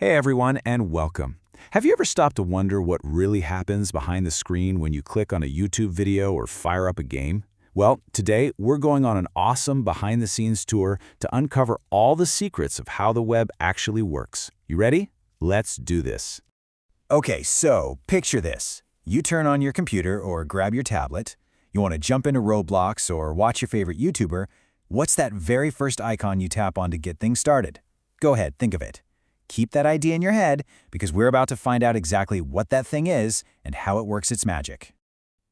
Hey everyone, and welcome. Have you ever stopped to wonder what really happens behind the screen when you click on a YouTube video or fire up a game? Well, today we're going on an awesome behind-the-scenes tour to uncover all the secrets of how the web actually works. You ready? Let's do this. Okay, so picture this. You turn on your computer or grab your tablet. You want to jump into Roblox or watch your favorite YouTuber. What's that very first icon you tap on to get things started? Go ahead, think of it. Keep that idea in your head because we're about to find out exactly what that thing is and how it works its magic.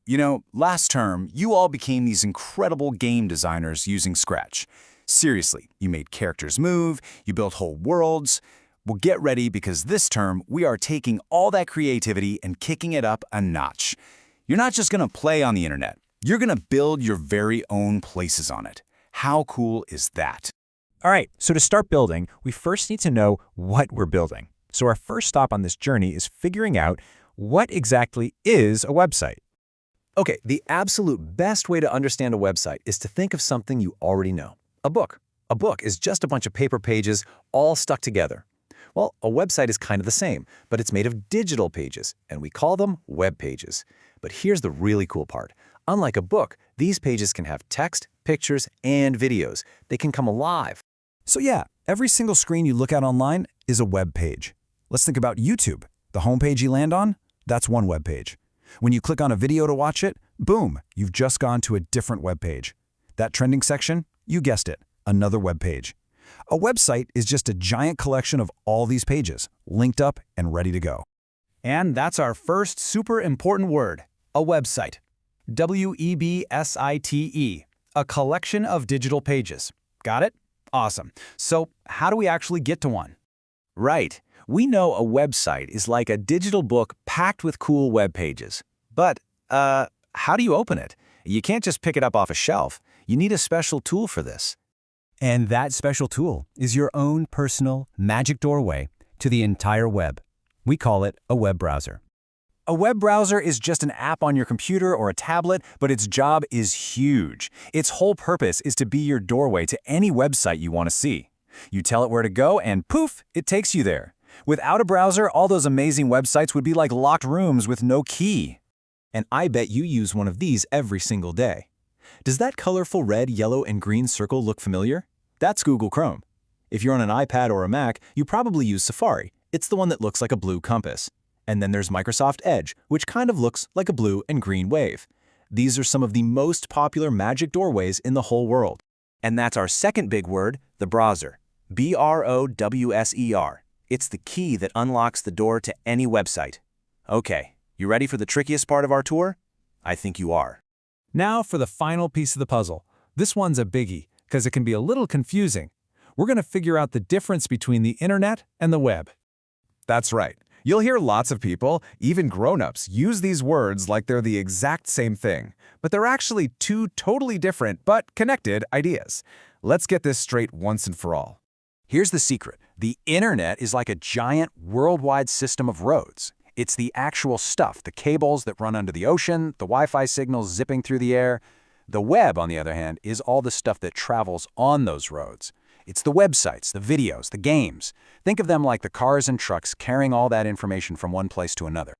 You know, last term, you all became these incredible game designers using Scratch. Seriously, you made characters move, you built whole worlds. Well, get ready because this term, we are taking all that creativity and kicking it up a notch. You're not just going to play on the internet. You're going to build your very own places on it. How cool is that? All right, so to start building, we first need to know what we're building. So our first stop on this journey is figuring out what exactly is a website. Okay, the absolute best way to understand a website is to think of something you already know. A book. A book is just a bunch of paper pages all stuck together. Well, a website is kind of the same, but it's made of digital pages, and we call them web pages. But here's the really cool part. Unlike a book, these pages can have text, pictures, and videos. They can come alive. So yeah, every single screen you look at online is a web page. Let's think about YouTube. The homepage you land on, that's one web page. When you click on a video to watch it, boom, you've just gone to a different web page. That trending section, you guessed it, another web page. A website is just a giant collection of all these pages, linked up and ready to go. And that's our first super important word, a website. W-E-B-S-I-T-E, a collection of digital pages. Got it? Awesome. So how do we actually get to one? Right. We know a website is like a digital book packed with cool web pages. But, how do you open it? You can't just pick it up off a shelf. You need a special tool for this. And that special tool is your own personal magic doorway to the entire web. We call it a web browser. A web browser is just an app on your computer or a tablet, but its job is huge. Its whole purpose is to be your doorway to any website you want to see. You tell it where to go and poof, it takes you there. Without a browser, all those amazing websites would be like locked rooms with no key. And I bet you use one of these every single day. Does that colorful red, yellow, and green circle look familiar? That's Google Chrome. If you're on an iPad or a Mac, you probably use Safari. It's the one that looks like a blue compass. And then there's Microsoft Edge, which kind of looks like a blue and green wave. These are some of the most popular magic doorways in the whole world. And that's our second big word, the browser. B-R-O-W-S-E-R. It's the key that unlocks the door to any website. Okay, you ready for the trickiest part of our tour? I think you are. Now for the final piece of the puzzle. This one's a biggie because it can be a little confusing. We're going to figure out the difference between the internet and the web. That's right. You'll hear lots of people, even grown-ups, use these words like they're the exact same thing, but they're actually two totally different but connected ideas. Let's get this straight once and for all. Here's the secret. The internet is like a giant worldwide system of roads. It's the actual stuff, the cables that run under the ocean, the Wi-Fi signals zipping through the air. The web, on the other hand, is all the stuff that travels on those roads. It's the websites, the videos, the games. Think of them like the cars and trucks carrying all that information from one place to another.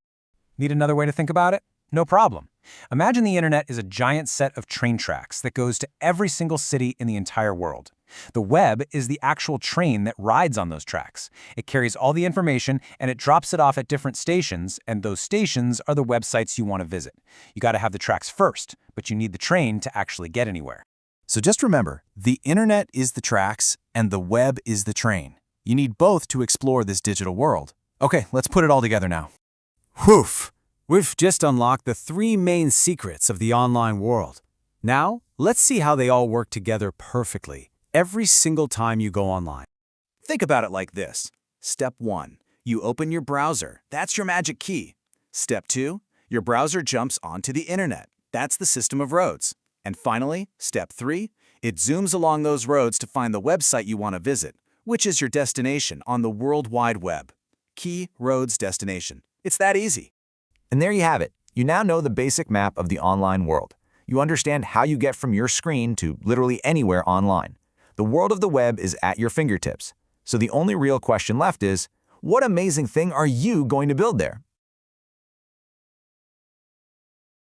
Need another way to think about it? No problem. Imagine the internet is a giant set of train tracks that goes to every single city in the entire world. The web is the actual train that rides on those tracks. It carries all the information and it drops it off at different stations, and those stations are the websites you want to visit. You got to have the tracks first, but you need the train to actually get anywhere. So just remember, the internet is the tracks and the web is the train. You need both to explore this digital world. Okay, let's put it all together now. Whew! We've just unlocked the three main secrets of the online world. Now, let's see how they all work together perfectly every single time you go online. Think about it like this. Step 1. You open your browser. That's your magic key. Step 2. Your browser jumps onto the internet. That's the system of roads. And finally, step 3. It zooms along those roads to find the website you want to visit, which is your destination on the World Wide Web. Key, roads, destination. It's that easy. And there you have it. You now know the basic map of the online world. You understand how you get from your screen to literally anywhere online. The world of the web is at your fingertips. So the only real question left is, What amazing thing are you going to build there?